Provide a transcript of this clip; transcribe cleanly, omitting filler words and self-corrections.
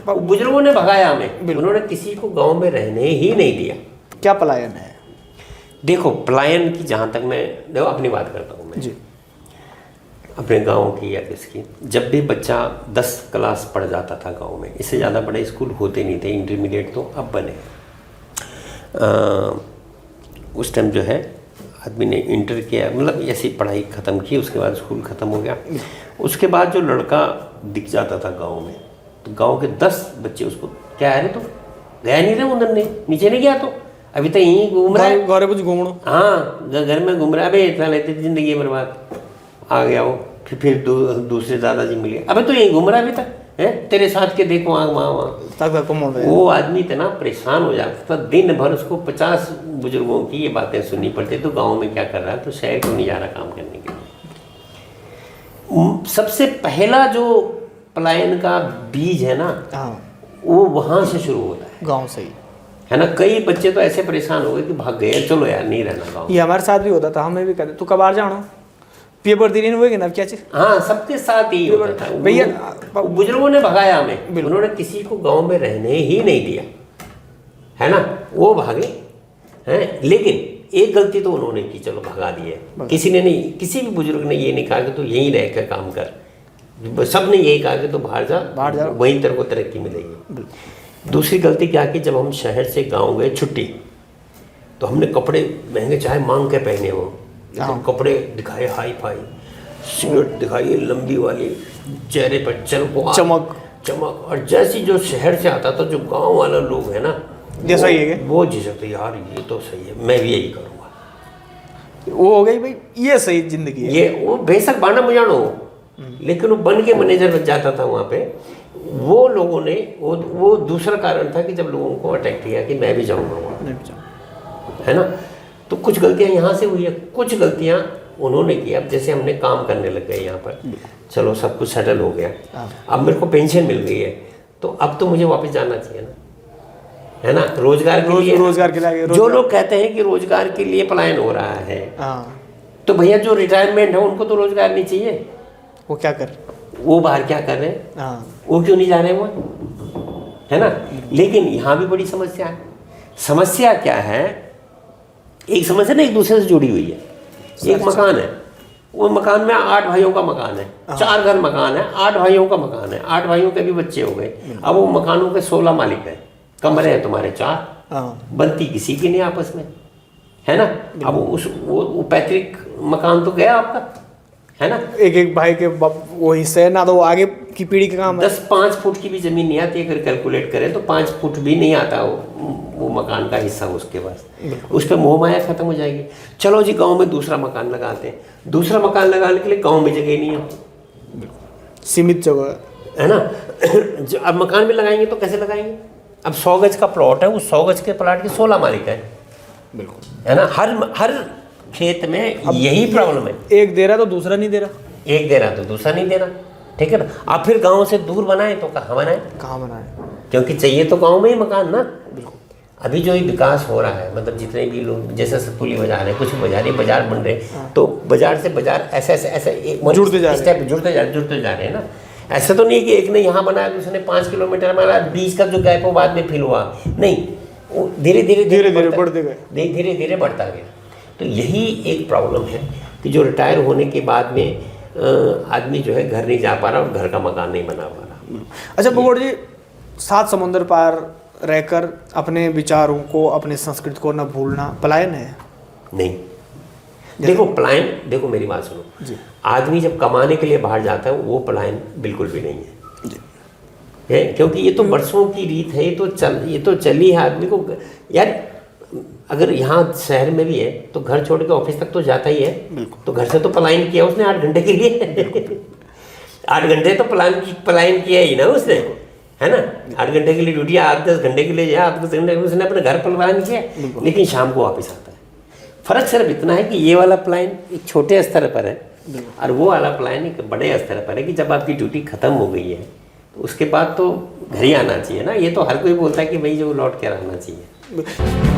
बुजुर्गों ने भगाया हमें, उन्होंने किसी को गांव में रहने ही नहीं दिया। क्या पलायन है? देखो पलायन की जहाँ तक मैं देखो अपनी बात करता हूँ मैं जी। अपने गांव की या किसकी, जब भी बच्चा 10 क्लास पढ़ जाता था गांव में, इससे ज़्यादा बड़े स्कूल होते नहीं थे, इंटरमीडिएट तो अब बने। उस टाइम जो है आदमी ने इंटर किया, मतलब ऐसी पढ़ाई ख़त्म की, उसके बाद स्कूल ख़त्म हो गया। उसके बाद जो लड़का दिख जाता था गांव में, तो गांव के 10 बच्चे उसको, क्या है रे तू गया नहीं रे उधर, ने नीचे नहीं गया तो अभी तक यहीं घूम रहा है, घर कुछ घूमो। हाँ, घर में घूम रहा है, अबे इतना लेते जिंदगी बर्बाद। आ गया वो, फिर दूसरे दादाजी मिल गए, अबे तो यहीं घूम रहा है अभी तक है, तेरे साथ के देखो वहाँ वो आदमी इतना परेशान हो जाता था, दिन भर उसको 50 बुजुर्गों की ये बातें सुननी पड़ती। तो गांव में क्या कर रहा है, तो शहर क्यों नहीं जा रहा काम करने के लिए। सबसे पहला जो पलायन का बीज है ना, वो वहाँ से शुरू होता है, गाँव से ही, है ना। कई बच्चे तो ऐसे परेशान हो गए कि भाग गए, चलो यार नहीं रहना गाँव। ये हमारे साथ भी होता था, हमें भी कहते तू कब बाहर जाना पेपर देने हुए ना क्या चीज। हाँ, सबके साथ ही होता था भैया, बुजुर्गों ने भगाया हमें, उन्होंने किसी को गांव में रहने ही नहीं दिया, है ना। वो भागे हैं, लेकिन एक गलती तो उन्होंने की, चलो भगा दिए, किसी ने नहीं, किसी भी बुजुर्ग ने ये नहीं कहा कि तू यहीं रह कर काम कर, सब ने यही कहा कि तू बाहर जा, वहीं तेरे को तरक्की मिलेगी। दूसरी गलती क्या की, जब हम शहर से गाँव गए छुट्टी, तो हमने कपड़े महंगे चाहे मांग के पहने हो, कपड़े दिखाए हाई फाई, सिगरेट दिखाई लंबी वाली, चेहरे पर चमक, और जैसी जो शहर से आता था, जो गांव वाला लोग है ना, जैसा ही है वो झिझकते, यार ये तो सही है, मैं भी यही करूँगा। वो हो गई भाई, ये सही जिंदगी है। ये वो बेशक बाना मुजानो हो, लेकिन वो बन के मैनेजर बन जाता था वहाँ पे। वो लोगों ने वो दूसरा कारण था कि जब लोगों को अटैक किया कि मैं भी जाऊँगा वहाँ, है ना। तो कुछ गलतियाँ यहाँ से हुई है, कुछ गलतियाँ उन्होंने की। अब जैसे हमने काम करने लग गए यहाँ पर, चलो सब कुछ सेटल हो गया, अब मेरे को पेंशन मिल गई है, तो अब तो मुझे वापस जाना चाहिए ना, है ना। रोजगार के लिए जो लोग कहते हैं कि रोजगार के लिए पलायन हो रहा है, तो भैया जो रिटायरमेंट है उनको तो रोजगार नहीं चाहिए, वो क्या कर, वो बाहर क्या कर रहे हैं, वो क्यों नहीं जा रहे वहाँ, है ना। लेकिन यहाँ भी बड़ी समस्या है। समस्या क्या है, एक समस्या ना एक दूसरे से जुड़ी हुई है। एक मकान है, वो मकान में 8 भाइयों का मकान है, 4 घर मकान है, 8 भाइयों का मकान है, 8 भाइयों के भी बच्चे हो गए। अब वो मकानों के 16 मालिक हैं, कमरे हैं तुम्हारे 4, बनती किसी की नहीं आपस में, है ना। अब वो पैतृक मकान तो गया आपका, है ना। एक भाई के वो हिस्से है ना, तो आगे की पीढ़ी का काम है। 5 फुट की भी जमीन नहीं आती, अगर कैलकुलेट करें तो 5 फुट भी नहीं आता वो मकान का हिस्सा उसके पास, उस पर मोह माया खत्म हो जाएगी। चलो जी गांव में दूसरा मकान लगाते हैं, दूसरा मकान लगाने के लिए गांव में जगह नहीं है, सीमित जगह है ना। अब मकान में लगाएंगे तो कैसे लगाएंगे। अब 100 गज का प्लॉट है, उस 100 गज के प्लॉट के 16 मालिक है, बिल्कुल, है ना। हर खेत में यही प्रॉब्लम है, एक दे रहा तो दूसरा नहीं दे रहा, एक दे रहा तो दूसरा नहीं दे रहा, ठीक है ना। अब फिर गांव से दूर बनाए तो कहाँ बनाए, क्योंकि चाहिए तो गांव में ही मकान ना। बिल्कुल। अभी जो ये विकास हो रहा है, मतलब जितने भी लोग, जैसे सतपुली बाजार है, कुछ बाजार बन रहे, तो बाजार से बाजार ऐसे जुड़ते जा रहे हैं ना। ऐसा तो नहीं कि एक ने यहाँ बनाया दूसरे ने 5 किलोमीटर बनाया, बीच का जो गैप वो बाद में फिल हुआ, नहीं, वो धीरे धीरे बढ़ता गया। तो यही एक प्रॉब्लम है कि जो रिटायर होने के बाद में आदमी जो है घर नहीं जा पा रहा और घर का मकान नहीं बना पा रहा। अच्छा भगोड़ जी, 7 समुंदर पार रहकर अपने विचारों को, अपने संस्कृति को न भूलना पलायन है? नहीं, देखो पलायन, देखो मेरी बात सुनो जी। आदमी जब कमाने के लिए बाहर जाता है वो पलायन बिल्कुल भी नहीं है जी। है, क्योंकि ये तो बरसों की रीत है, ये तो चली है। आदमी को यार, अगर यहाँ शहर में भी है तो घर छोड़ के ऑफिस तक तो जाता ही है, तो घर से तो पलायन किया उसने 8 घंटे के लिए 8 घंटे तो पलायन किया ही ना उसने, है ना। 8 घंटे के लिए ड्यूटी, 8-10 घंटे के लिए 8-10 घंटे के लिए उसने अपने घर पलायन किया, लेकिन शाम को वापस आता है। फर्क सिर्फ इतना है कि ये वाला पलायन एक छोटे स्तर पर है और वो वाला पलायन एक बड़े स्तर पर है कि जब आपकी ड्यूटी खत्म हो गई है तो उसके बाद तो घर ही आना चाहिए ना। ये तो हर कोई बोलता है कि भाई जो लौट के आना चाहिए।